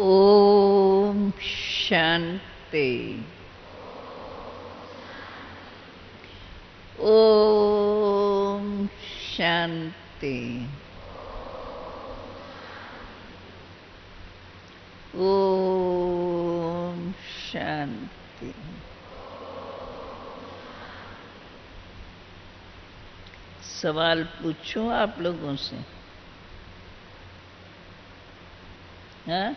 ओम शांति। ओम शांति। ओम शांति। सवाल पूछूं आप लोगों से? हाँ,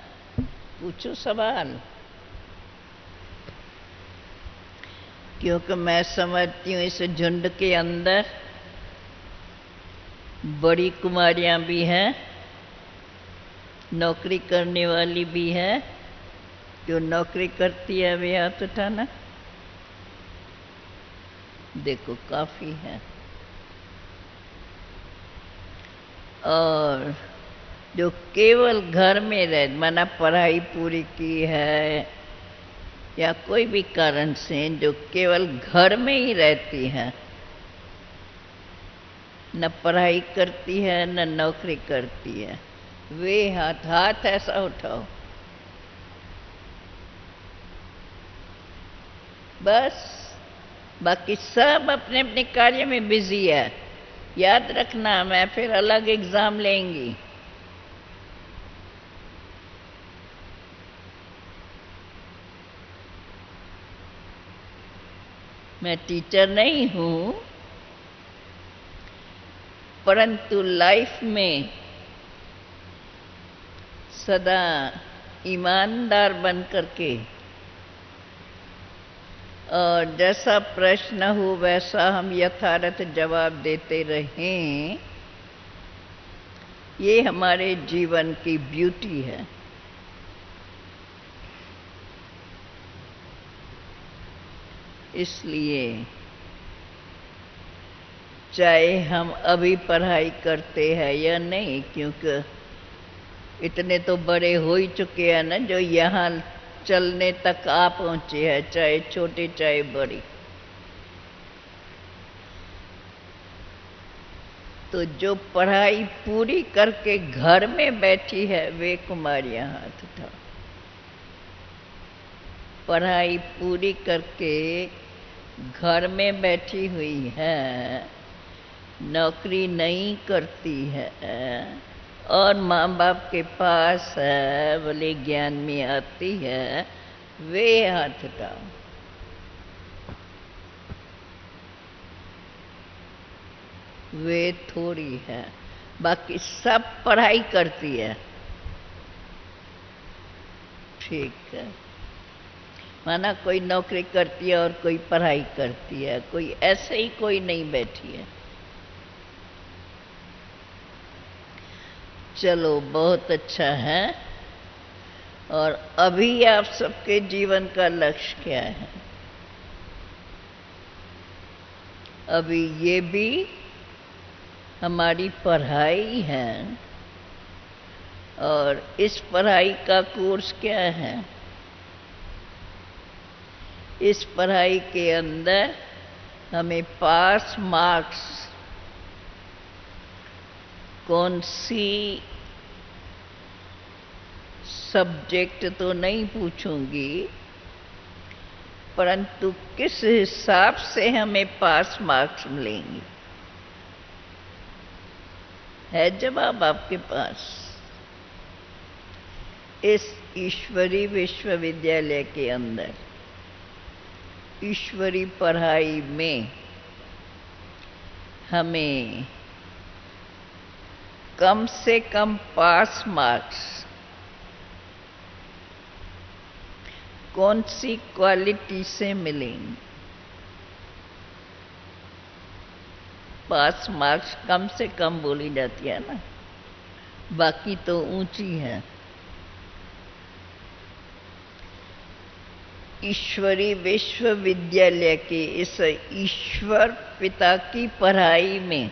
पूछो सवाल। क्योंकि मैं समझती हूँ इस झुंड के अंदर बड़ी कुमारियां भी हैं, नौकरी करने वाली भी है। जो नौकरी करती है वे हाथ उठाना। देखो काफी है। और जो केवल घर में रह माना पढ़ाई पूरी की है या कोई भी कारण से जो केवल घर में ही रहती है, न पढ़ाई करती है न नौकरी करती है, वे हाथ हाथ ऐसा उठाओ। बस बाकी सब अपने अपने कार्य में बिजी है। याद रखना, मैं फिर अलग एग्जाम लेंगी। मैं टीचर नहीं हूं, परंतु लाइफ में सदा ईमानदार बन करके और जैसा प्रश्न हो वैसा हम यथार्थ जवाब देते रहें, ये हमारे जीवन की ब्यूटी है। इसलिए चाहे हम अभी पढ़ाई करते हैं या नहीं, क्योंकि इतने तो बड़े हो ही चुके हैं ना जो यहाँ चलने तक आ पहुंचे हैं, चाहे छोटे चाहे बड़ी। तो जो पढ़ाई पूरी करके घर में बैठी है वे कुमारियां हाथ उठाओ। पढ़ाई पूरी करके घर में बैठी हुई है, नौकरी नहीं करती है और माँ बाप के पास है, बोले ज्ञान में आती है, वे हाथ उठाओ। वे थोड़ी है, बाकी सब पढ़ाई करती है। ठीक है, माना कोई नौकरी करती है और कोई पढ़ाई करती है, कोई ऐसे ही कोई नहीं बैठी है। चलो बहुत अच्छा है। और अभी आप सबके जीवन का लक्ष्य क्या है? अभी ये भी हमारी पढ़ाई है और इस पढ़ाई का कोर्स क्या है? इस पढ़ाई के अंदर हमें पास मार्क्स कौन सी सब्जेक्ट तो नहीं पूछूंगी, परंतु किस हिसाब से हमें पास मार्क्स मिलेंगे, है जवाब आपके पास? इस ईश्वरी विश्वविद्यालय के अंदर ईश्वरी पढ़ाई में हमें कम से कम पास मार्क्स कौन सी क्वालिटी से मिलेंगे? पास मार्क्स कम से कम बोली जाती है ना, बाकी तो ऊंची है। ईश्वरी विश्वविद्यालय के इस ईश्वर पिता की पढ़ाई में,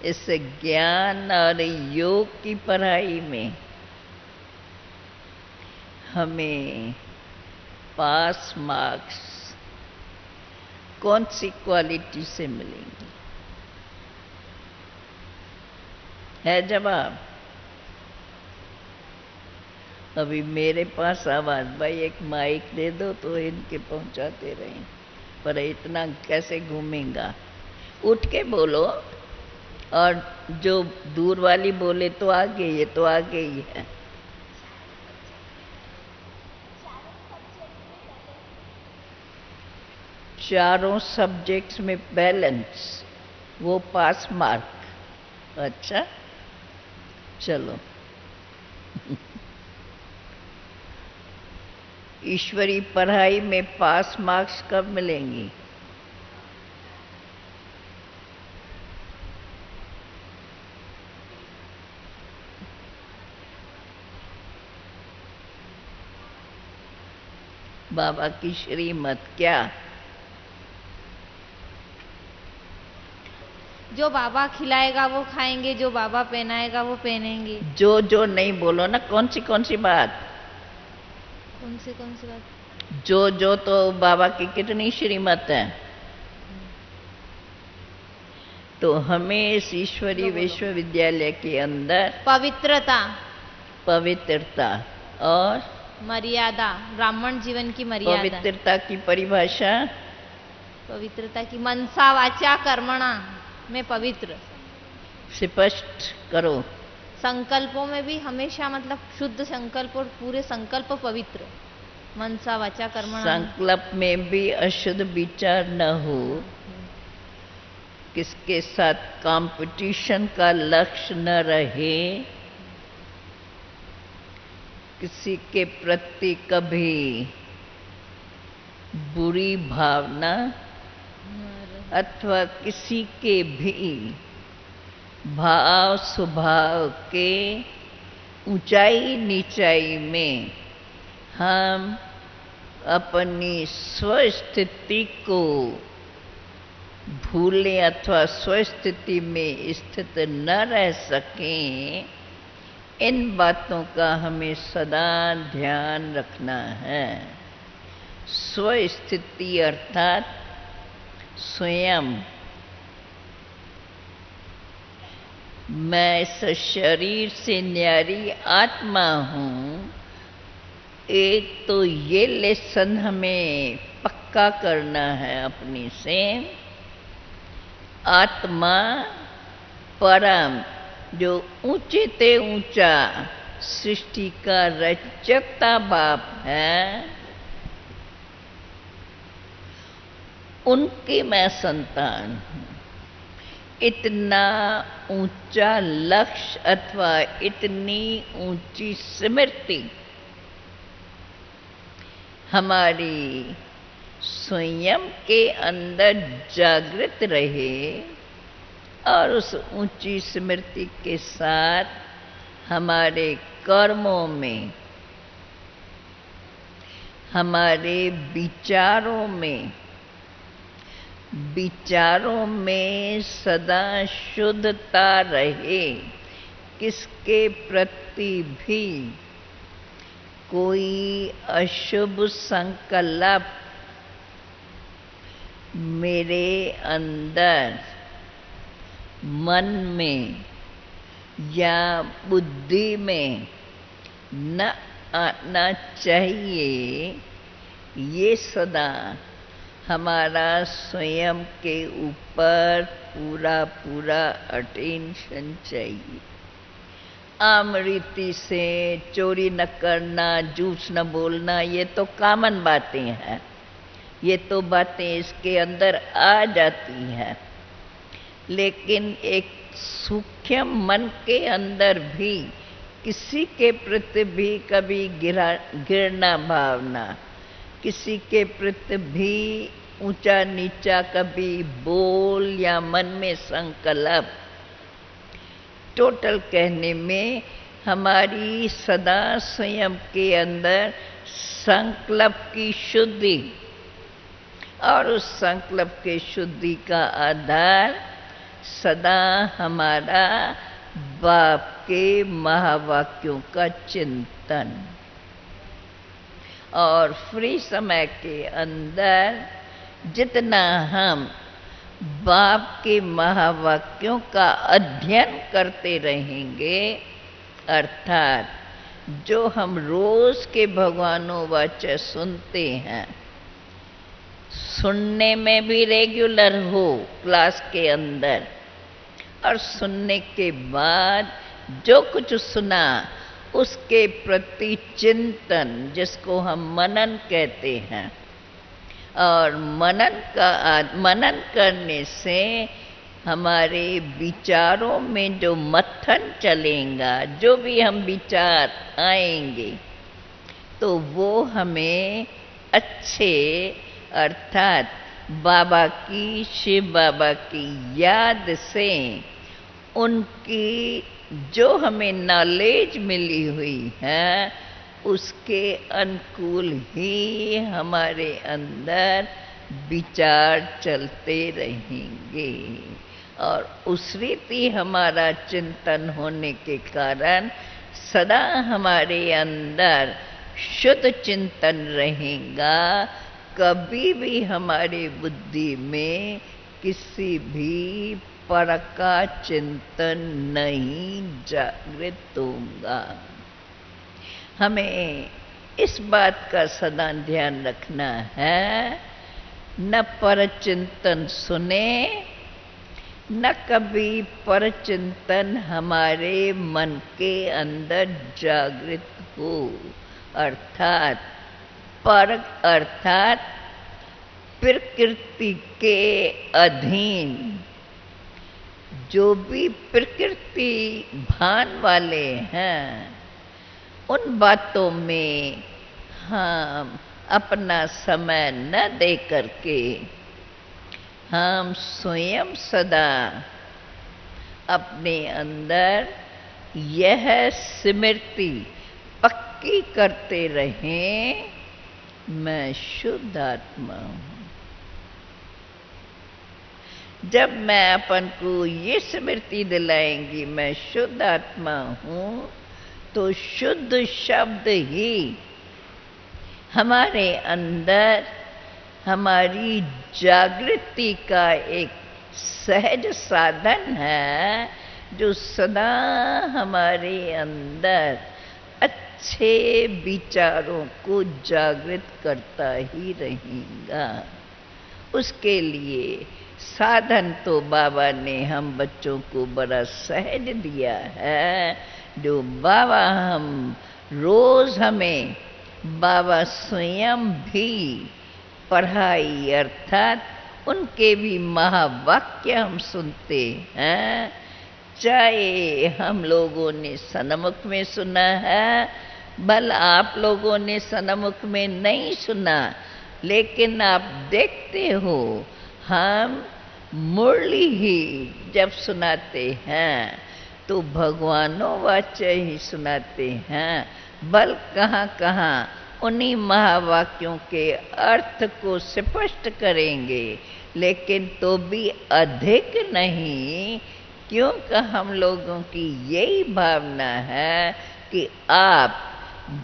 इस ज्ञान और योग की पढ़ाई में हमें पास मार्क्स कौन सी क्वालिटी से मिलेंगे? है जवाब? अभी मेरे पास आवाज, भाई एक माइक दे दो तो इनके पहुंचाते रहें, पर इतना कैसे घूमेगा। उठ के बोलो, और जो दूर वाली बोले तो आगे, ये तो आगे ही है। चारों सब्जेक्ट्स में बैलेंस, वो पास मार्क। अच्छा चलो। ईश्वरी पढ़ाई में पास मार्क्स कब मिलेंगी? बाबा की श्रीमत क्या? जो बाबा खिलाएगा वो खाएंगे, जो बाबा पहनाएगा वो पहनेंगे। जो नहीं बोलो ना, कौन सी बात? कौन सी बात? जो तो बाबा की कितनी श्रीमत है। तो हमें इस ईश्वरीय विश्वविद्यालय के अंदर पवित्रता और मर्यादा, ब्राह्मण जीवन की मर्यादा। पवित्रता की परिभाषा, पवित्रता की मनसा वाचा कर्मणा में पवित्र स्पष्ट करो। संकल्पों में भी हमेशा मतलब शुद्ध संकल्प और पूरे संकल्प पवित्र, मनसा वाचा कर्मणा। संकल्प में भी अशुद्ध विचार न हो, किसके साथ कंपटीशन का लक्ष्य न रहे, किसी के प्रति कभी बुरी भावना अथवा किसी के भी भाव स्वभाव के ऊंचाई नीचाई में हम अपनी स्वस्थिति को भूलें अथवा स्वस्थिति में स्थित न रह सकें, इन बातों का हमें सदा ध्यान रखना है। स्वस्थिति अर्थात स्वयं, मैं इस शरीर से न्यारी आत्मा हूँ। एक तो ये लेसन हमें पक्का करना है अपनी से। आत्मा परम, जो ऊंचे ते ऊंचा सृष्टि का रचयिता बाप है, उनकी मैं संतान हूँ। इतना ऊंचा लक्ष्य अथवा इतनी ऊंची स्मृति हमारी स्वयं के अंदर जागृत रहे, और उस ऊंची स्मृति के साथ हमारे कर्मों में, हमारे विचारों में सदा शुद्धता रहे। किसके प्रति भी कोई अशुभ संकल्प मेरे अंदर मन में या बुद्धि में न आना चाहिए। ये सदा हमारा स्वयं के ऊपर पूरा अटेंशन चाहिए। आम रीति से चोरी न करना, झूठ न बोलना, ये तो कॉमन बातें हैं, ये तो बातें इसके अंदर आ जाती हैं। लेकिन एक सूक्ष्म मन के अंदर भी किसी के प्रति भी कभी घृणा भावना, किसी के प्रति भी ऊंचा नीचा कभी बोल या मन में संकल्प, टोटल कहने में हमारी सदा स्वयं के अंदर संकल्प की शुद्धि, और उस संकल्प के शुद्धि का आधार सदा हमारा बाप के महावाक्यों का चिंतन। और फ्री समय के अंदर जितना हम बाप के महावाक्यों का अध्ययन करते रहेंगे, अर्थात जो हम रोज के भगवानों वाचा सुनते हैं, सुनने में भी रेगुलर हो क्लास के अंदर, और सुनने के बाद जो कुछ सुना उसके प्रति चिंतन, जिसको हम मनन कहते हैं, और मनन करने से हमारे विचारों में जो मत्थन चलेगा, जो भी हम विचार आएंगे, तो वो हमें अच्छे, अर्थात बाबा की, शिव बाबा की याद से उनकी जो हमें नॉलेज मिली हुई है उसके अनुकूल ही हमारे अंदर विचार चलते रहेंगे, और उस रीति हमारा चिंतन होने के कारण सदा हमारे अंदर शुद्ध चिंतन रहेगा। कभी भी हमारी बुद्धि में किसी भी पर का चिंतन नहीं जागृत होगा। हमें इस बात का सदा ध्यान रखना है, न पर चिंतन सुने, न कभी पर चिंतन हमारे मन के अंदर जागृत हो। अर्थात प्रकृति के अधीन जो भी प्रकृति भान वाले हैं, उन बातों में हम अपना समय न दे करके हम स्वयं सदा अपने अंदर यह स्मृति पक्की करते रहें, मैं शुद्ध आत्मा हूँ। जब मैं अपन को ये स्मृति दिलाएंगी मैं शुद्ध आत्मा हूँ, तो शुद्ध शब्द ही हमारे अंदर हमारी जागृति का एक सहज साधन है, जो सदा हमारे अंदर अच्छे विचारों को जागृत करता ही रहेगा। उसके लिए साधन तो बाबा ने हम बच्चों को बड़ा सहज दिया है, जो बाबा हम रोज हमें बाबा स्वयं भी पढ़ाई, अर्थात उनके भी महावाक्य हम सुनते हैं। चाहे हम लोगों ने सन्मुख में सुना है, भल आप लोगों ने सन्मुख में नहीं सुना, लेकिन आप देखते हो हम मुरली ही जब सुनाते हैं तो भगवानों वाचा ही सुनाते हैं। बल कहाँ कहाँ उन्हीं महावाक्यों के अर्थ को स्पष्ट करेंगे, लेकिन तो भी अधिक नहीं, क्योंकि हम लोगों की यही भावना है कि आप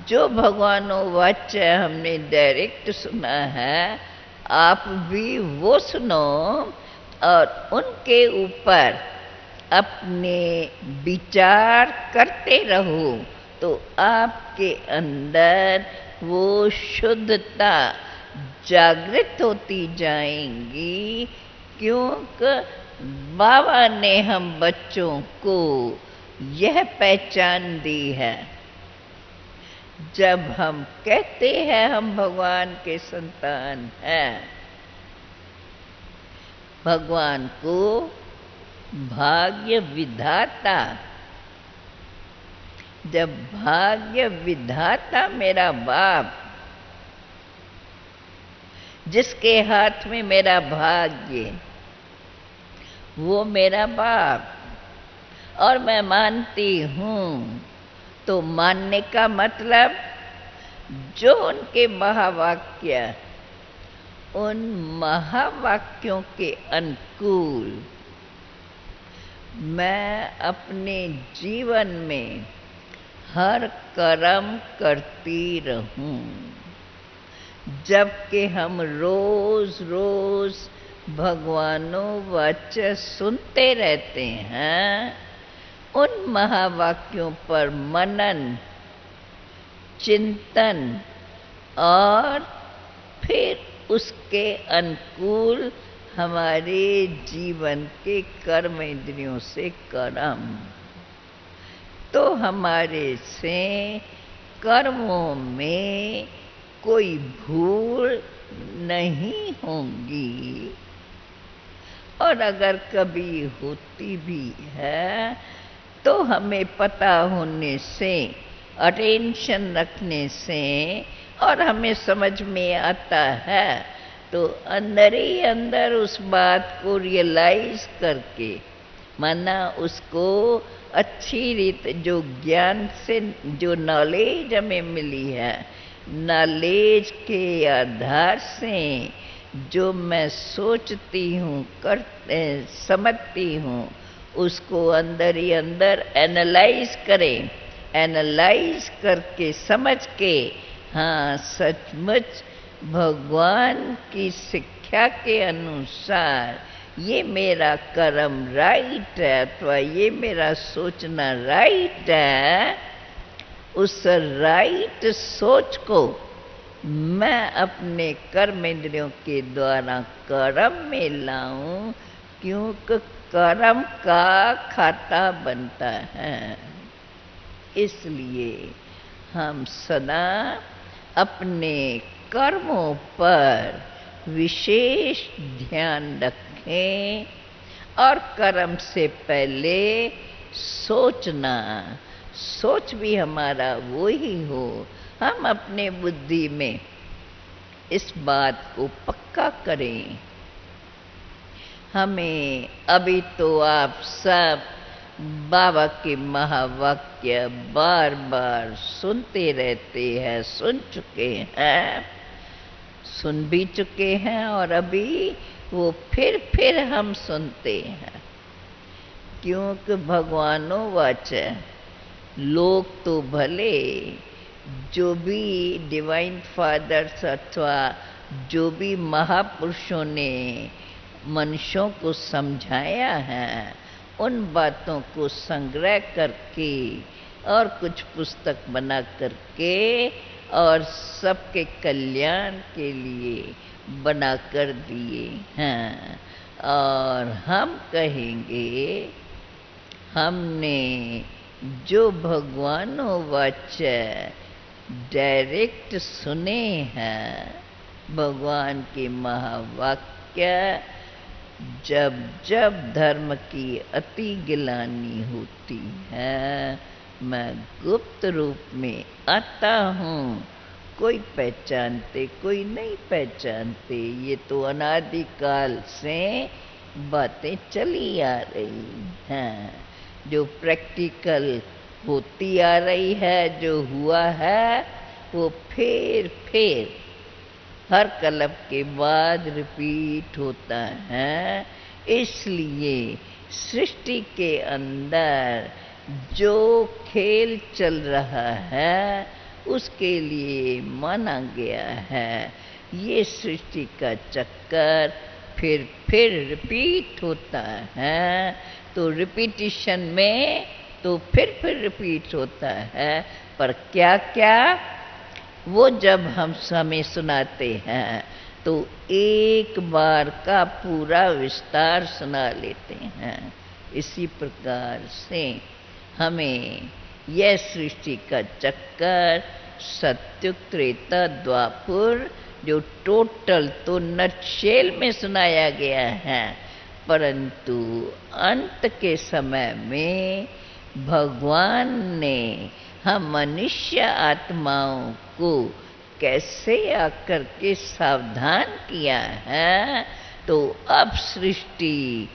जो भगवानों वाचा हमने डायरेक्ट सुना है, आप भी वो सुनो और उनके ऊपर अपने विचार करते रहो, तो आपके अंदर वो शुद्धता जागृत होती जाएंगी। क्योंकि बाबा ने हम बच्चों को यह पहचान दी है, जब हम कहते हैं हम भगवान के संतान हैं, भगवान को भाग्य विधाता, जब भाग्य विधाता मेरा बाप, जिसके हाथ में मेरा भाग्य, वो मेरा बाप, और मैं मानती हूँ, तो मानने का मतलब जो उनके महावाक्य, उन महावाक्यों के अनुकूल मैं अपने जीवन में हर कर्म करती रहूं। जबकि हम रोज रोज भगवानों वाचा सुनते रहते हैं, उन महावाक्यों पर मनन चिंतन और फिर उसके अनुकूल हमारे जीवन के कर्म इंद्रियों से कर्म, तो हमारे से कर्मों में कोई भूल नहीं होंगी। और अगर कभी होती भी है तो हमें पता होने से, अटेंशन रखने से, और हमें समझ में आता है, तो अंदर ही अंदर उस बात को रियलाइज करके, माना उसको अच्छी रीत, जो ज्ञान से जो नॉलेज हमें मिली है, नॉलेज के आधार से जो मैं सोचती हूँ, समझती हूँ, उसको अंदर ही अंदर एनालाइज करें, एनालाइज करके समझ के, हाँ सचमुच भगवान की शिक्षा के अनुसार ये मेरा कर्म राइट है, अथवा ये मेरा सोचना राइट है, उस राइट सोच को मैं अपने कर्म इंद्रियों के द्वारा कर्म में लाऊं, क्योंकि कर्म का खाता बनता है। इसलिए हम सदा अपने कर्मों पर विशेष ध्यान रखें, और कर्म से पहले सोचना, सोच भी हमारा वो ही हो। हम अपने बुद्धि में इस बात को पक्का करें। हमें अभी तो आप सब बाबा के महावाक्य बार बार सुनते रहते हैं, सुन चुके हैं, सुन भी चुके हैं, और अभी वो फिर हम सुनते हैं, क्योंकि भगवानो वाच, लोग तो भले, जो भी डिवाइन फादर्स अथवा जो भी महापुरुषों ने मनुष्यों को समझाया है, उन बातों को संग्रह करके और कुछ पुस्तक बना करके और सबके कल्याण के लिए बना कर दिए हैं। और हम कहेंगे, हमने जो भगवानों वाच्य डायरेक्ट सुने हैं, भगवान के महावाक्य, जब जब धर्म की अति गिलानी होती है, मैं गुप्त रूप में आता हूँ। कोई पहचानते, कोई नहीं पहचानते, ये तो अनादिकाल से बातें चली आ रही हैं, जो प्रैक्टिकल होती आ रही है, जो हुआ है वो फिर हर कल्प के बाद रिपीट होता है। इसलिए सृष्टि के अंदर जो खेल चल रहा है उसके लिए माना गया है, ये सृष्टि का चक्कर फिर रिपीट होता है। तो रिपीटिशन में तो फिर रिपीट होता है, पर क्या क्या वो जब हम हमें सुनाते हैं तो एक बार का पूरा विस्तार सुना लेते हैं। इसी प्रकार से हमें यह सृष्टि का चक्कर सत्युग त्रेता द्वापर जो टोटल तो नटशेल में सुनाया गया है, परंतु अंत के समय में भगवान ने हम मनुष्य आत्माओं को कैसे आकर के सावधान किया है। तो अब सृष्टि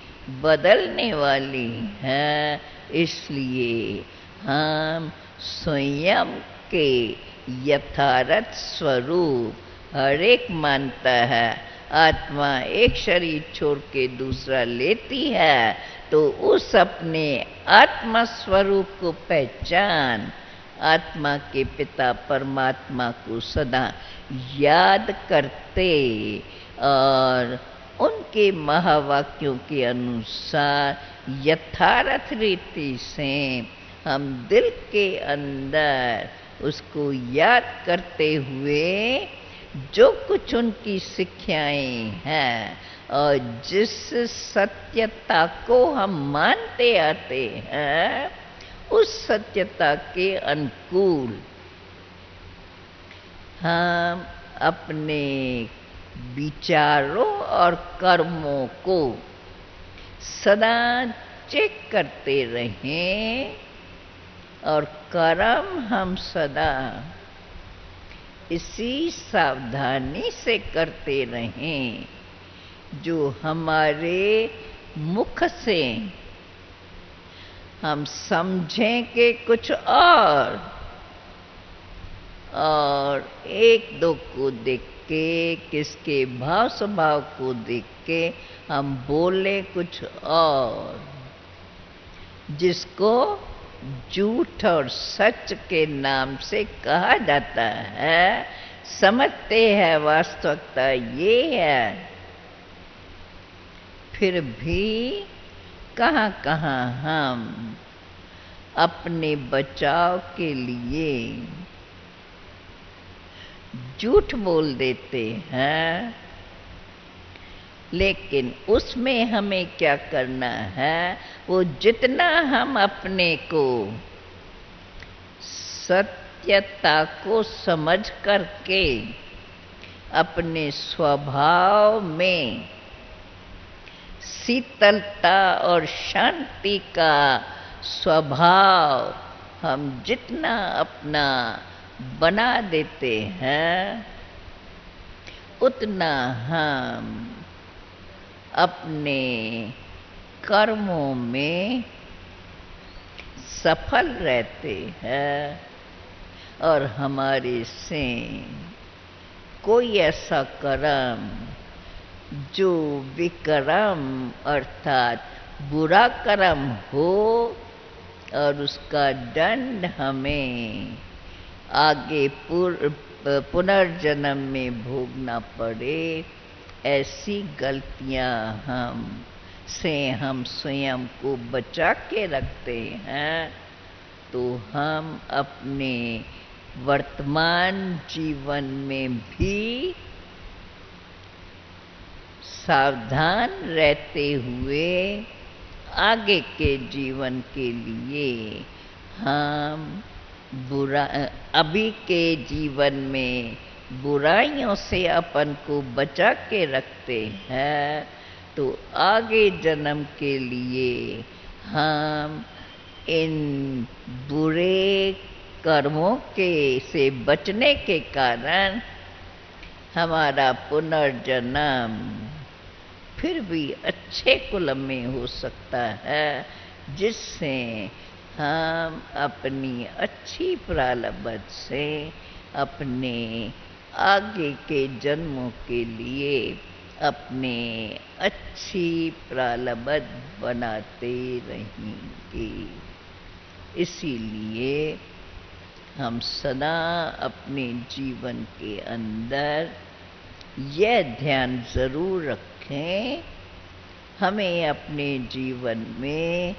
बदलने वाली है, इसलिए हम स्वयं के यथार्थ स्वरूप हर एक मानता है। आत्मा एक शरीर छोड़ के दूसरा लेती है तो उस अपने आत्मा स्वरूप को पहचान, आत्मा के पिता परमात्मा को सदा याद करते और उनके महावाक्यों के अनुसार यथार्थ रीति से हम दिल के अंदर उसको याद करते हुए जो कुछ उनकी शिक्षाएं हैं और जिस सत्यता को हम मानते आते हैं उस सत्यता के अनुकूल हम अपने विचारों और कर्मों को सदा चेक करते रहें और कर्म हम सदा इसी सावधानी से करते रहें जो हमारे मुख से हम समझें कि कुछ और एक दो को देख के किसके भाव स्वभाव को देख के हम बोले कुछ और, जिसको झूठ और सच के नाम से कहा जाता है। समझते हैं वास्तविकता ये है, फिर भी कहाँ कहाँ हम अपने बचाव के लिए झूठ बोल देते हैं। लेकिन उसमें हमें क्या करना है, वो जितना हम अपने को सत्यता को समझ करके अपने स्वभाव में शीतलता और शांति का स्वभाव हम जितना अपना बना देते हैं उतना हम अपने कर्मों में सफल रहते हैं और हमारे से कोई ऐसा कर्म जो विकर्म अर्थात बुरा कर्म हो और उसका दंड हमें आगे पुनर्जन्म में भोगना पड़े, ऐसी गलतियां हम स्वयं को बचा के रखते हैं। तो हम अपने वर्तमान जीवन में भी सावधान रहते हुए आगे के जीवन के लिए हम अभी के जीवन में बुराइयों से अपन को बचा के रखते हैं, तो आगे जन्म के लिए हम इन बुरे कर्मों से बचने के कारण हमारा पुनर्जन्म फिर भी अच्छे कुल में हो सकता है, जिससे हम अपनी अच्छी प्रारब्ध से अपने आगे के जन्मों के लिए अपने अच्छी प्रारब्ध बनाते रहेंगे। इसीलिए हम सदा अपने जीवन के अंदर यह ध्यान जरूर रखें, हमें अपने जीवन में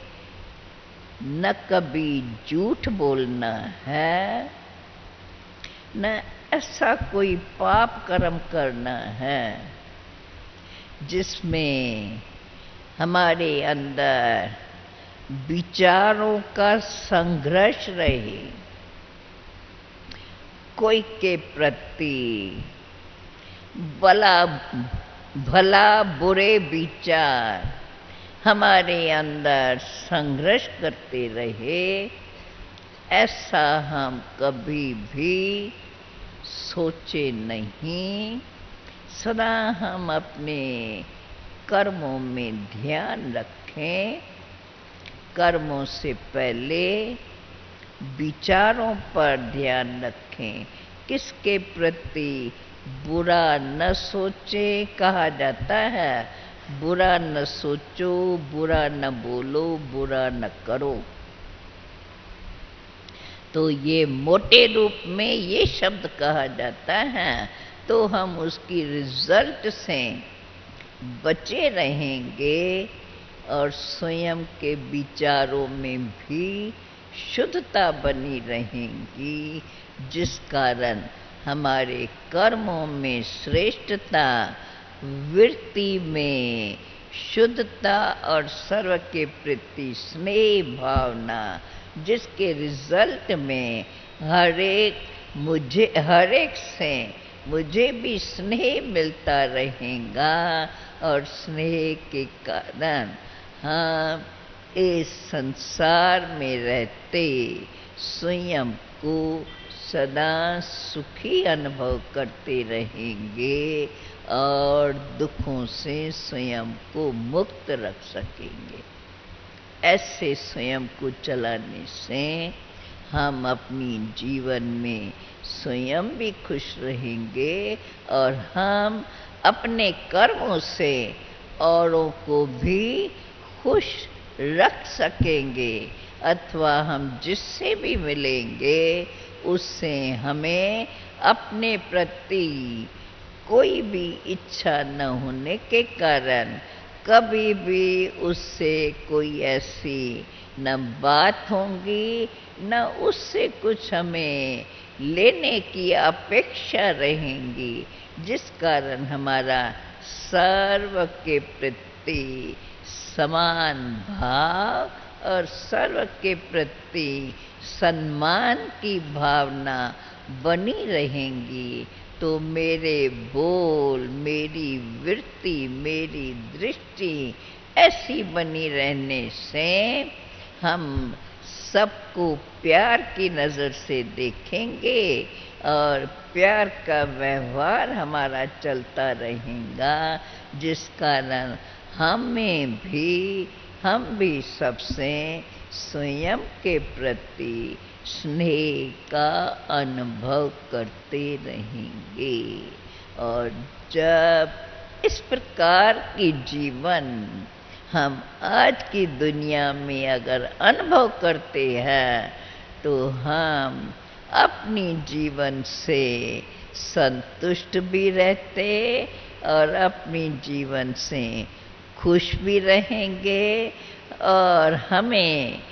न कभी झूठ बोलना है, न ऐसा कोई पाप कर्म करना है जिसमें हमारे अंदर विचारों का संघर्ष रहे, कोई के प्रति भला बुरे विचार हमारे अंदर संघर्ष करते रहे, ऐसा हम कभी भी सोचे नहीं। सदा हम अपने कर्मों में ध्यान रखें, कर्मों से पहले विचारों पर ध्यान रखें, किसके प्रति बुरा न सोचे। कहा जाता है बुरा न सोचो, बुरा न बोलो, बुरा न करो। तो ये मोटे रूप में ये शब्द कहा जाता है, तो हम उसकी रिजल्ट से बचे रहेंगे और स्वयं के विचारों में भी शुद्धता बनी रहेंगी, जिस कारण हमारे कर्मों में श्रेष्ठता, वृत्ति में शुद्धता और सर्व के प्रति स्नेह भावना, जिसके रिजल्ट में हर एक से मुझे भी स्नेह मिलता रहेगा और स्नेह के कारण हम इस संसार में रहते स्वयं को सदा सुखी अनुभव करते रहेंगे और दुखों से स्वयं को मुक्त रख सकेंगे। ऐसे स्वयं को चलाने से हम अपनी जीवन में स्वयं भी खुश रहेंगे और हम अपने कर्मों से औरों को भी खुश रख सकेंगे, अथवा हम जिससे भी मिलेंगे उससे हमें अपने प्रति कोई भी इच्छा न होने के कारण कभी भी उससे कोई ऐसी न बात होंगी, न उससे कुछ हमें लेने की अपेक्षा रहेंगी, जिस कारण हमारा सर्व के प्रति समान भाव और सर्व के प्रति सम्मान की भावना बनी रहेंगी। तो मेरे बोल, मेरी वृत्ति, मेरी दृष्टि ऐसी बनी रहने से हम सबको प्यार की नज़र से देखेंगे और प्यार का व्यवहार हमारा चलता रहेगा, जिस कारण हम भी सबसे स्वयं के प्रति स्नेह का अनुभव करते रहेंगे। और जब इस प्रकार की जीवन हम आज की दुनिया में अगर अनुभव करते हैं तो हम अपनी जीवन से संतुष्ट भी रहते और अपनी जीवन से खुश भी रहेंगे और हमें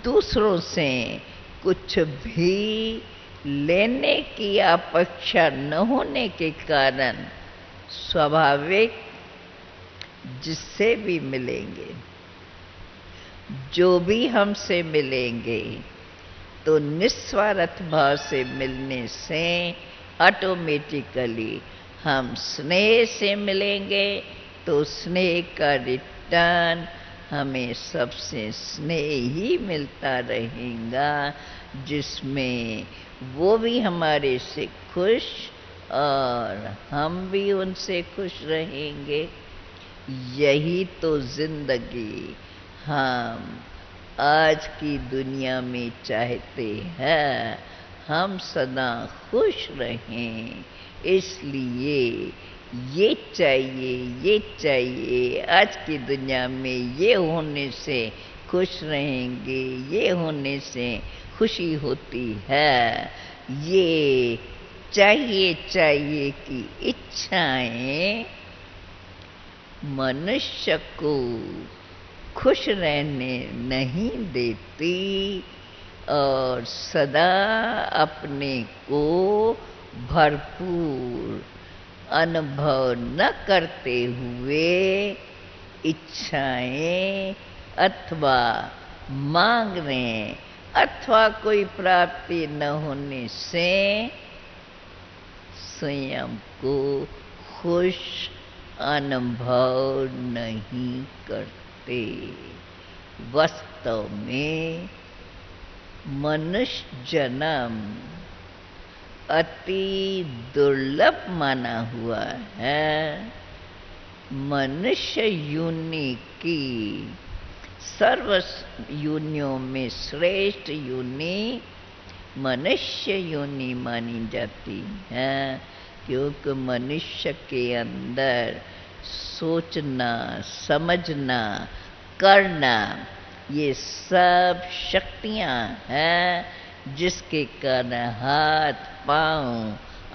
दूसरों से कुछ भी लेने की अपेक्षा न होने के कारण स्वाभाविक जिससे भी मिलेंगे, जो भी हमसे मिलेंगे, तो निस्वार्थ भाव से मिलने से ऑटोमेटिकली हम स्नेह से मिलेंगे, तो स्नेह का रिटर्न हमें सबसे स्नेह ही मिलता रहेगा, जिसमें वो भी हमारे से खुश और हम भी उनसे खुश रहेंगे। यही तो जिंदगी हम आज की दुनिया में चाहते हैं, हम सदा खुश रहें। इसलिए ये चाहिए, आज की दुनिया में ये होने से खुश रहेंगे, ये होने से खुशी होती है, ये चाहिए कि इच्छाएं मनुष्य को खुश रहने नहीं देती और सदा अपने को भरपूर अनुभव न करते हुए इच्छाएं अथवा मांगने अथवा कोई प्राप्ति न होने से स्वयं को खुश अनुभव नहीं करते। वास्तव में मनुष्य जन्म अति दुर्लभ माना हुआ है। मनुष्य योनि की सर्व योनियों में श्रेष्ठ योनि मनुष्य योनि मानी जाती है, क्योंकि मनुष्य के अंदर सोचना, समझना, करना ये सब शक्तियाँ हैं, जिसके कारण हाथ, पाँव,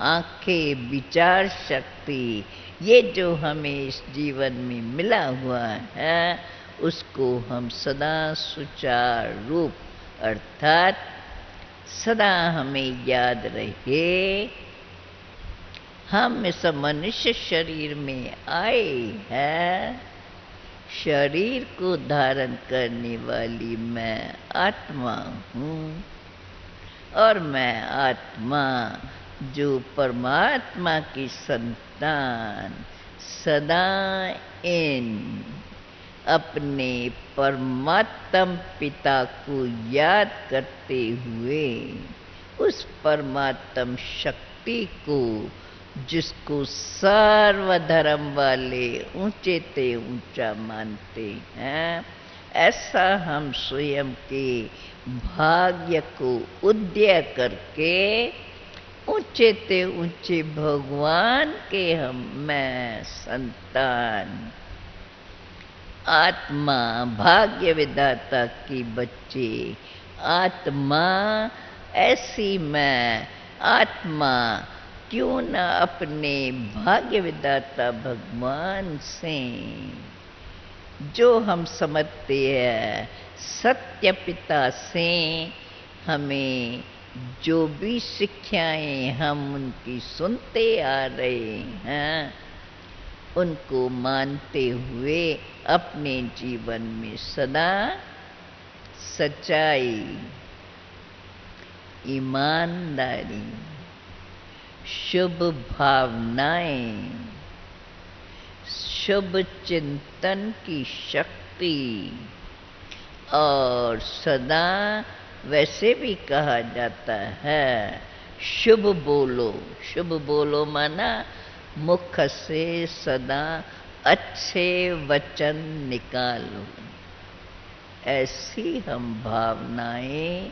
आँखें, विचार शक्ति ये जो हमें इस जीवन में मिला हुआ है, उसको हम सदा सुचारू रूप अर्थात सदा हमें याद रहे हम इस मनुष्य शरीर में आए हैं। शरीर को धारण करने वाली मैं आत्मा हूँ और मैं आत्मा जो परमात्मा की संतान सदा इन अपने परमात्म पिता को याद करते हुए उस परमात्म शक्ति को जिसको सर्वधर्म वाले ऊंचे ते ऊंचा मानते हैं, ऐसा हम स्वयं के भाग्य को उदय करके ऊंचे ते ऊंचे भगवान के हम मैं संतान आत्मा भाग्य विधाता की बच्चे आत्मा ऐसी मैं आत्मा क्यों न अपने भाग्य विधाता भगवान से जो हम समझते हैं सत्य पिता से हमें जो भी शिक्षाएं हम उनकी सुनते आ रहे हैं उनको मानते हुए अपने जीवन में सदा सच्चाई, ईमानदारी, शुभ भावनाएं, शुभ चिंतन की शक्ति और सदा वैसे भी कहा जाता है शुभ बोलो माना मुख से सदा अच्छे वचन निकालो। ऐसी हम भावनाएं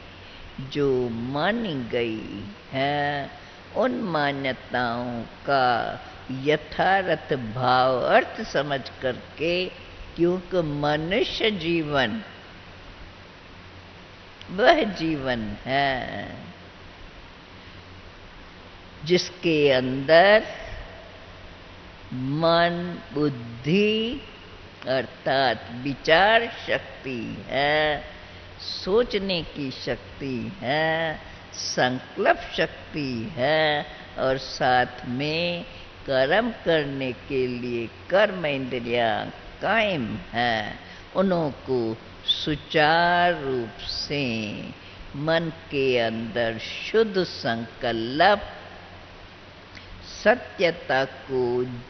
जो मानी गई हैं उन मान्यताओं का यथार्थ भाव अर्थ समझ करके क्योंकि मनुष्य जीवन वह जीवन है जिसके अंदर मन बुद्धि अर्थात विचार शक्ति है, सोचने की शक्ति है, संकल्प शक्ति है और साथ में कर्म करने के लिए कर्म इंद्रियां कायम है। उनको सुचारू रूप से मन के अंदर शुद्ध संकल्प सत्यता को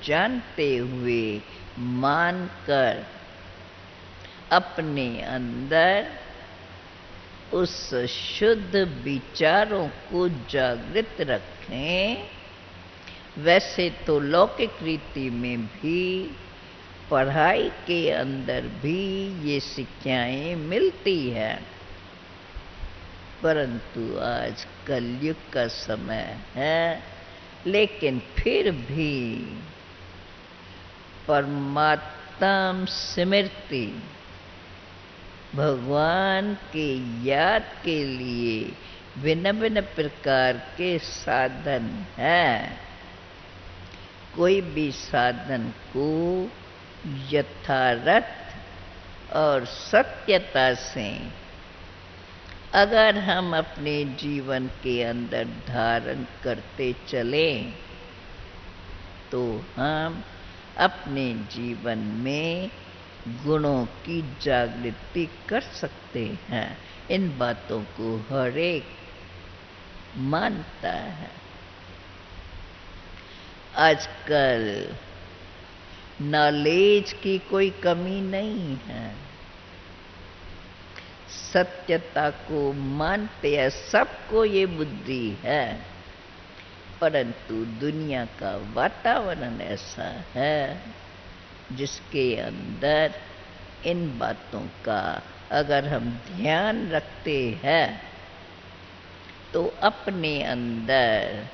जानते हुए मानकर अपने अंदर उस शुद्ध विचारों को जागृत रखें। वैसे तो लौकिक रीति में भी पढ़ाई के अंदर भी ये शिक्षाएं मिलती है, परंतु आज कलयुग का समय है, लेकिन फिर भी परमात्म स्मृति भगवान के याद के लिए भिन्न भिन्न प्रकार के साधन हैं। कोई भी साधन को यथार्थ और सत्यता से अगर हम अपने जीवन के अंदर धारण करते चले तो हम अपने जीवन में गुणों की जागृति कर सकते हैं। इन बातों को हर एक मानता है। आजकल नॉलेज की कोई कमी नहीं है, सत्यता को मानते हैं, सबको ये बुद्धि है, परंतु दुनिया का वातावरण ऐसा है जिसके अंदर इन बातों का अगर हम ध्यान रखते हैं तो अपने अंदर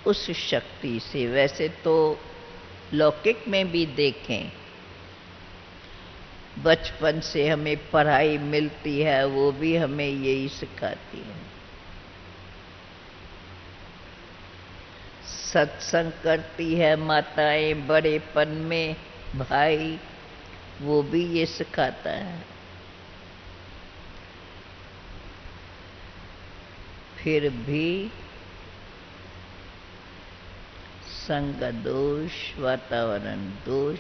उस शक्ति से, वैसे तो लौकिक में भी देखें बचपन से हमें पढ़ाई मिलती है, वो भी हमें यही सिखाती है। सत्संग करती है माताएं बड़ेपन में, भाई वो भी ये सिखाता है। फिर भी संग दोष, वातावरण दोष,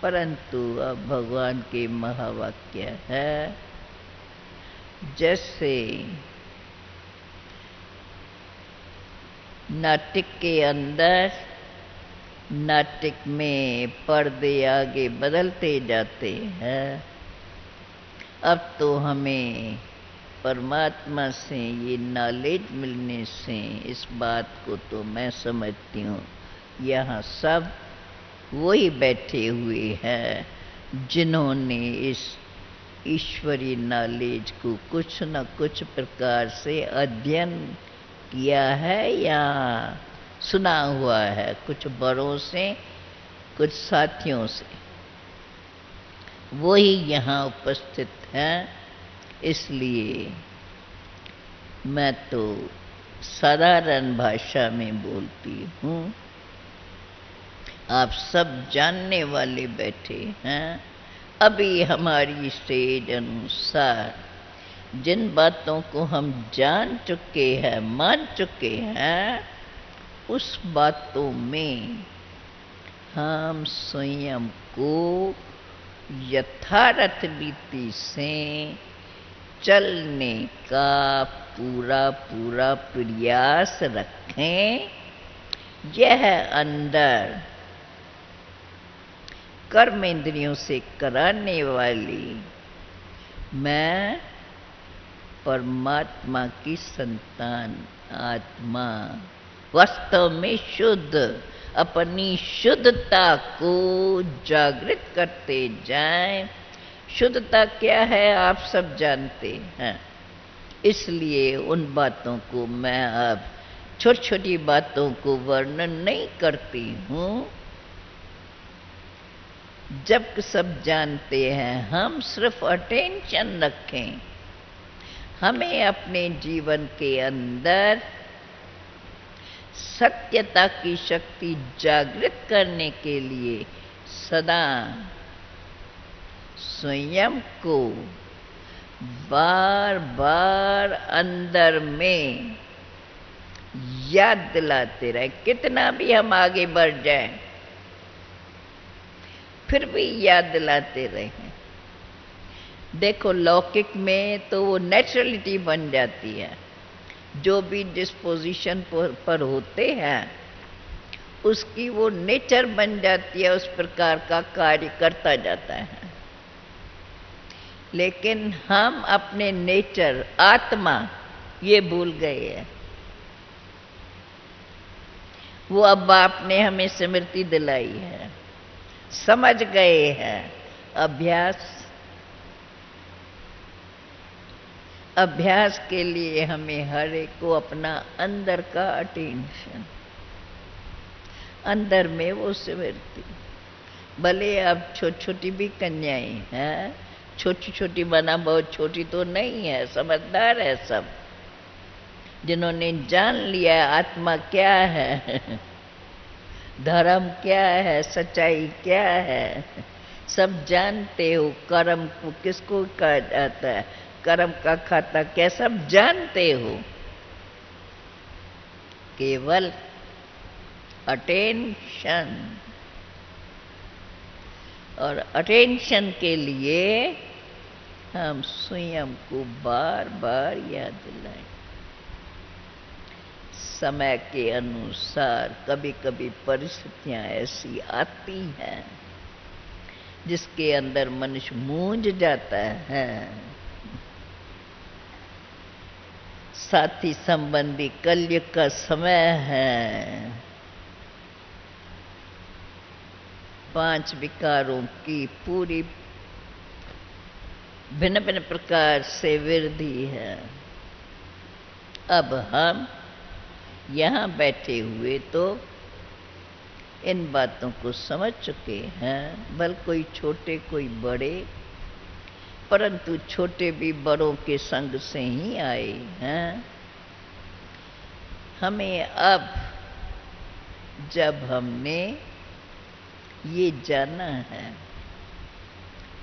परंतु अब भगवान के महावाक्य है, जैसे नाटक के अंदर, नाटक में पर्दे आगे बदलते जाते हैं, अब तो हमें परमात्मा से ये नॉलेज मिलने से इस बात को तो मैं समझती हूँ, यहाँ सब वही बैठे हुए हैं जिन्होंने इस ईश्वरीय नॉलेज को कुछ न कुछ प्रकार से अध्ययन किया है या सुना हुआ है, कुछ बड़ों से, कुछ साथियों से, वही यहाँ उपस्थित हैं। इसलिए मैं तो साधारण भाषा में बोलती हूँ, आप सब जानने वाले बैठे हैं। अभी हमारी स्टेज अनुसार जिन बातों को हम जान चुके हैं, मान चुके हैं, उस बातों में हम स्वयं को यथार्थ रीति से चलने का पूरा पूरा प्रयास रखें। यह अंदर कर्मेंद्रियों से कराने वाली मैं परमात्मा की संतान आत्मा वास्तव में शुद्ध, अपनी शुद्धता को जागृत करते जाएं। शुद्धता क्या है आप सब जानते हैं, इसलिए उन बातों को मैं अब छोटी छोटी बातों को वर्णन नहीं करती हूँ। जब सब जानते हैं, हम सिर्फ अटेंशन रखें। हमें अपने जीवन के अंदर सत्यता की शक्ति जागृत करने के लिए सदा स्वयं को बार बार अंदर में याद दिलाते रहे। कितना भी हम आगे बढ़ जाएं, फिर भी याद दिलाते रहें। देखो लौकिक में तो वो नेचुरलिटी बन जाती है, जो भी डिस्पोजिशन पर होते हैं उसकी वो नेचर बन जाती है, उस प्रकार का कार्य करता जाता है। लेकिन हम अपने नेचर, आत्मा, ये भूल गए हैं। वो अब आपने हमें स्मृति दिलाई है, समझ गए हैं। अभ्यास के लिए हमें हर एक को अपना अंदर का अटेंशन, अंदर में वो स्मृति, भले अब छोटी छोटी भी कन्याएं हैं, छोटी छोटी बना बहुत छोटी तो नहीं है, समझदार है सब, जिन्होंने जान लिया आत्मा क्या है, धर्म क्या है, सच्चाई क्या है, सब जानते हो। कर्म को किसको कहा जाता है, कर्म का खाता क्या, सब जानते हो। केवल अटेंशन, और अटेंशन के लिए हम स्वयं को बार बार याद दिलाएं। समय के अनुसार कभी कभी परिस्थितियां ऐसी आती हैं जिसके अंदर मनुष्य मूंझ जाता है। साथी संबंधी कलयुग का समय है, 5 विकारों की पूरी भिन्न भिन्न प्रकार से वृद्धि है। अब हम यहाँ बैठे हुए तो इन बातों को समझ चुके हैं, भले कोई छोटे कोई बड़े, परंतु छोटे भी बड़ों के संग से ही आए हैं। हमें अब जब हमने ये जाना है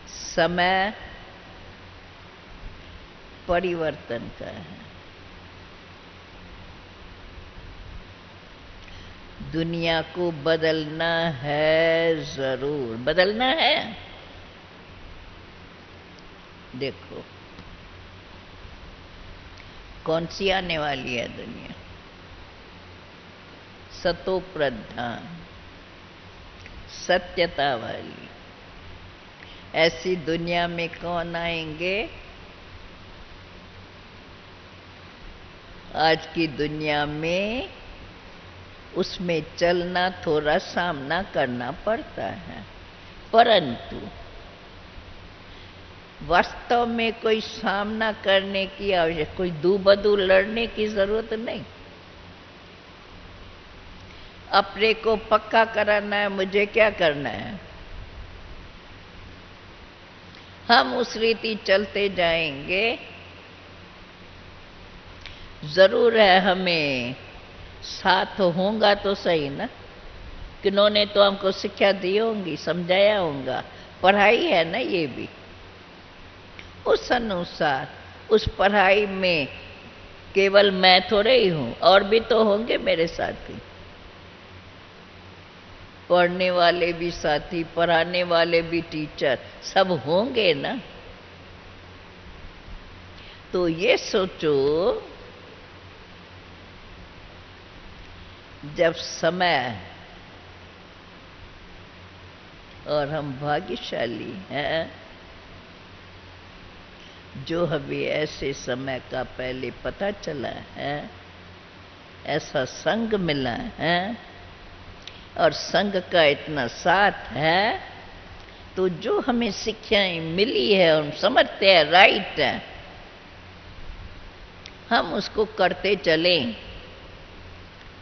समय परिवर्तन का है, दुनिया को बदलना है, जरूर बदलना है। देखो कौन सी आने वाली है दुनिया, सतो प्रधान, सत्यता वाली। ऐसी दुनिया में कौन आएंगे? आज की दुनिया में उसमें चलना, थोड़ा सामना करना पड़ता है, परंतु वास्तव में कोई सामना करने की आवश्यकता, कोई दूबदू लड़ने की जरूरत नहीं। अपने को पक्का कराना है, मुझे क्या करना है, हम उस रीति चलते जाएंगे। जरूर है हमें साथ होगा तो सही ना, किन्होंने तो हमको शिक्षा दी होंगी, समझाया होगा, पढ़ाई है ना ये भी। उस अनुसार उस पढ़ाई में केवल मैं थोड़े ही हूं, और भी तो होंगे मेरे साथी, पढ़ने वाले भी साथी, पढ़ाने वाले भी टीचर, सब होंगे ना। तो ये सोचो, जब समय, और हम भाग्यशाली हैं जो हमें ऐसे समय का पहले पता चला है, ऐसा संग मिला है और संग का इतना साथ है, तो जो हमें शिक्षाएं मिली है हम समझते हैं राइट है, हम उसको करते चलें,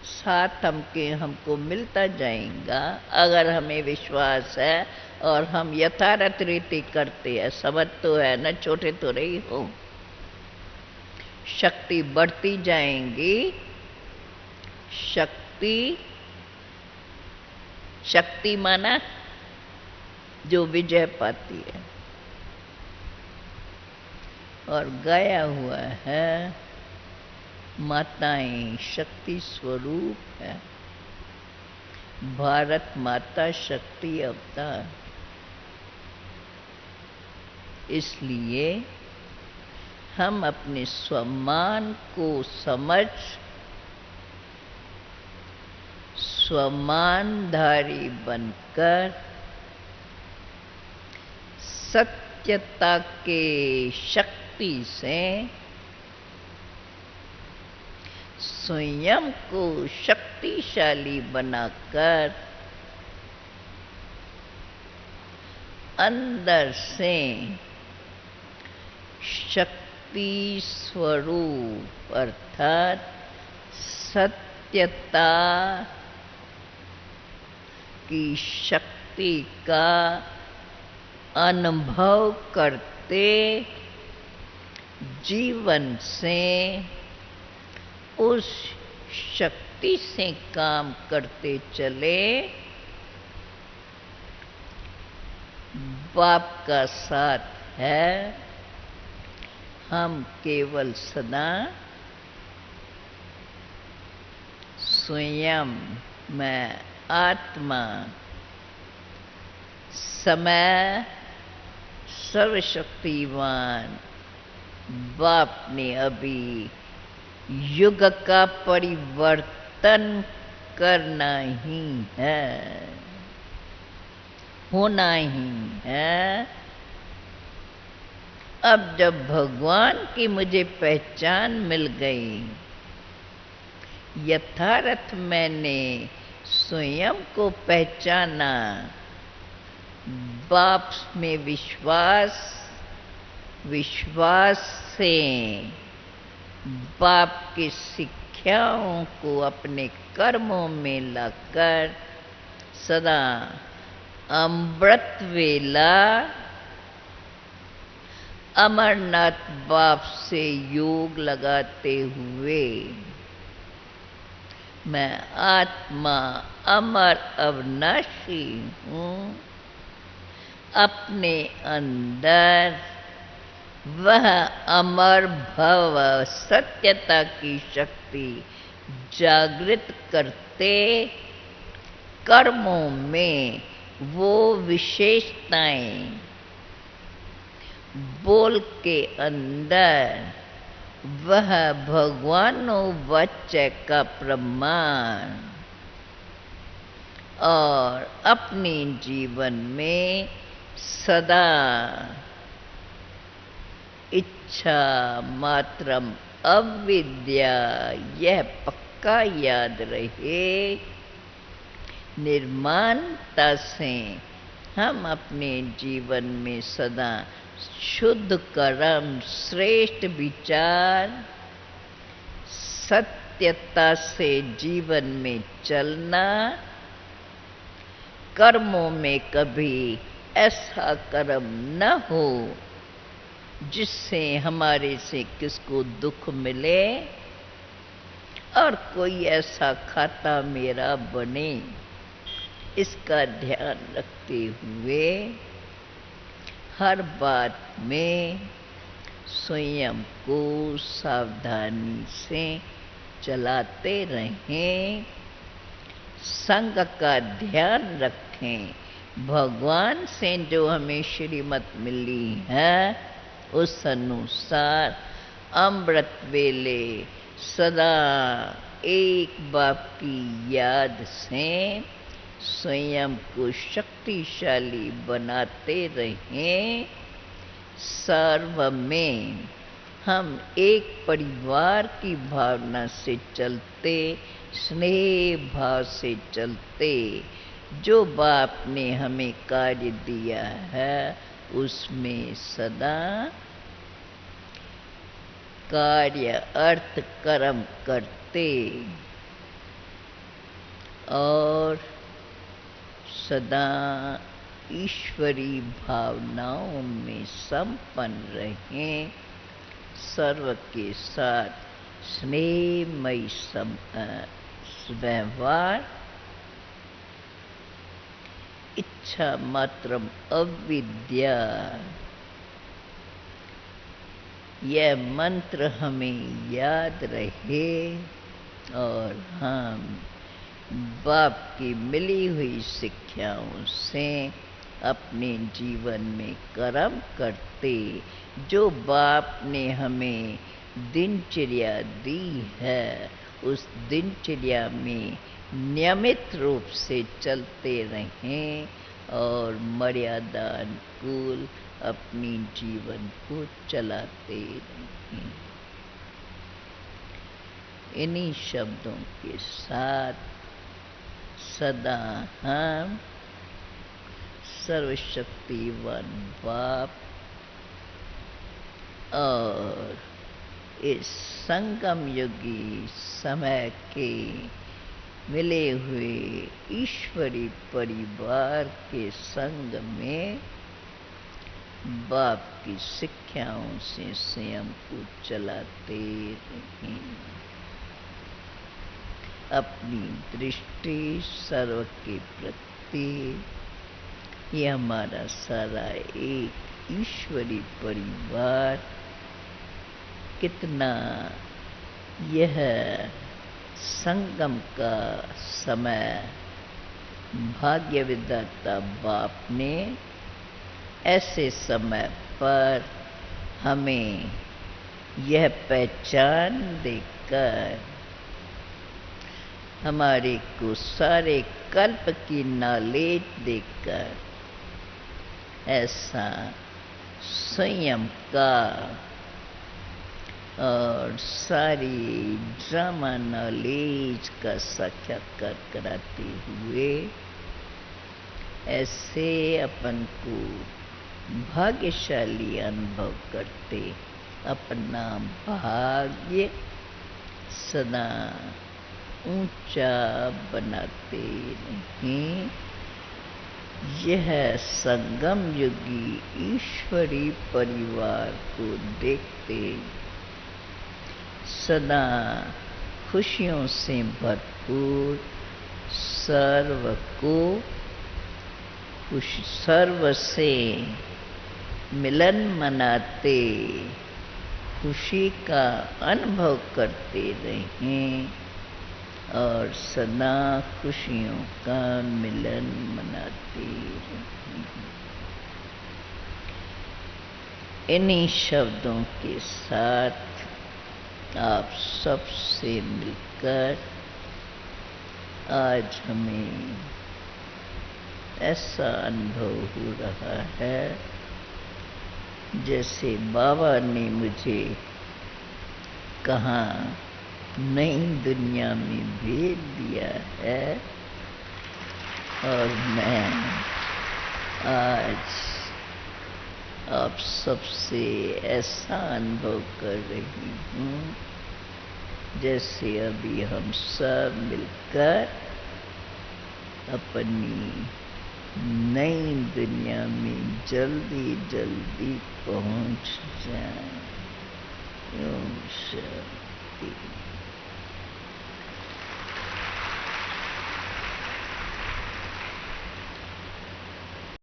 साथ हमको मिलता जाएगा। अगर हमें विश्वास है और हम यथारथ रीति करते हैं, समझ तो है ना, छोटे तो रही हो, शक्ति बढ़ती जाएंगी। शक्ति माना जो विजय पाती है, और गाया हुआ है माताएं शक्ति स्वरूप है, भारत माता शक्ति अवतार। इसलिए हम अपने स्वमान को समझ स्वमानधारी बनकर सत्यता के शक्ति से स्वयं को शक्तिशाली बनाकर अंदर से शक्ति स्वरूप अर्थात सत्यता की शक्ति का अनुभव करते जीवन से उस शक्ति से काम करते चले। बाप का साथ है, हम केवल सदा स्वयं में आत्मा समय सर्वशक्तिवान बाप ने अभी युग का परिवर्तन करना ही है, होना ही है। अब जब भगवान की मुझे पहचान मिल गई, यथार्थ मैंने स्वयं को पहचाना, बाप में विश्वास से बाप की शिक्षाओं को अपने कर्मों में लाकर सदा अमृत वेला अमरनाथ बाप से योग लगाते हुए मैं आत्मा अमर अविनाशी हूँ, अपने अंदर वह अमर भव सत्यता की शक्ति जागृत करते कर्मों में वो विशेषताएं, बोल के अंदर वह भगवानोवाच्य का प्रमाण, और अपने जीवन में सदा इच्छा मात्रम अविद्या, यह पक्का याद रहे। निर्माणता से हम अपने जीवन में सदा शुद्ध कर्म, श्रेष्ठ विचार, सत्यता से जीवन में चलना, कर्मों में कभी ऐसा कर्म न हो जिससे हमारे से किसको दुख मिले और कोई ऐसा खाता मेरा बने। इसका ध्यान रखते हुए हर बात में स्वयं को सावधानी से चलाते रहें, संग का ध्यान रखें। भगवान से जो हमें श्रीमत मिली है उस अनुसार अमृत वेले सदा एक बाप की याद से स्वयं को शक्तिशाली बनाते रहें। सर्व में हम एक परिवार की भावना से चलते, स्नेह भाव से चलते, जो बाप ने हमें कार्य दिया है उसमें सदा कार्य अर्थ कर्म करते और सदा ईश्वरी भावनाओं में संपन्न रहें। सर्व के साथ स्नेहमयी व्यवहार, इच्छा मात्रम अविद्या, यह मंत्र हमें याद रहे और हम बाप की मिली हुई शिक्षाओं से अपने जीवन में कर्म करते। जो बाप ने हमें दिनचर्या दी है उस दिनचर्या में नियमित रूप से चलते रहें और मर्यादा अनुकूल अपनी जीवन को चलाते रहें। इन्हीं शब्दों के साथ सदा हम सर्वशक्तिवान बाप और इस संगम युगी समय के मिले हुए ईश्वरी परिवार के संग में बाप की शिक्षाओं से स्वयं को चलाते रहें। अपनी दृष्टि सर्व के प्रति, ये हमारा सारा एक ईश्वरी परिवार कितना यह संगम का समय भाग्य विधाता बाप ने ऐसे समय पर हमें यह पहचान देकर हमारे को सारे कल्प की नॉलेज देकर ऐसा स्वयं का और सारी ड्रामा नॉलेज का साक्षात्कार कराते हुए ऐसे अपन को भाग्यशाली अनुभव करते अपना भाग्य सदा ऊंचा बनाते रहें। यह संगम युगी ईश्वरी परिवार को देखते सदा खुशियों से भरपूर सर्व को सर्व से मिलन मनाते खुशी का अनुभव करते रहें और सदा खुशियों का मिलन मनाते रहें। इन्हीं शब्दों के साथ आप सबसे मिलकर आज हमें ऐसा अनुभव हो रहा है जैसे बाबा ने मुझे कहाँ नई दुनिया में भेज दिया है और मैं आज आप सबसे ऐसा अनुभव कर रही हूँ जैसे अभी हम सब मिलकर अपनी नई दुनिया में जल्दी जल्दी पहुँच जाएं। ओम शांति।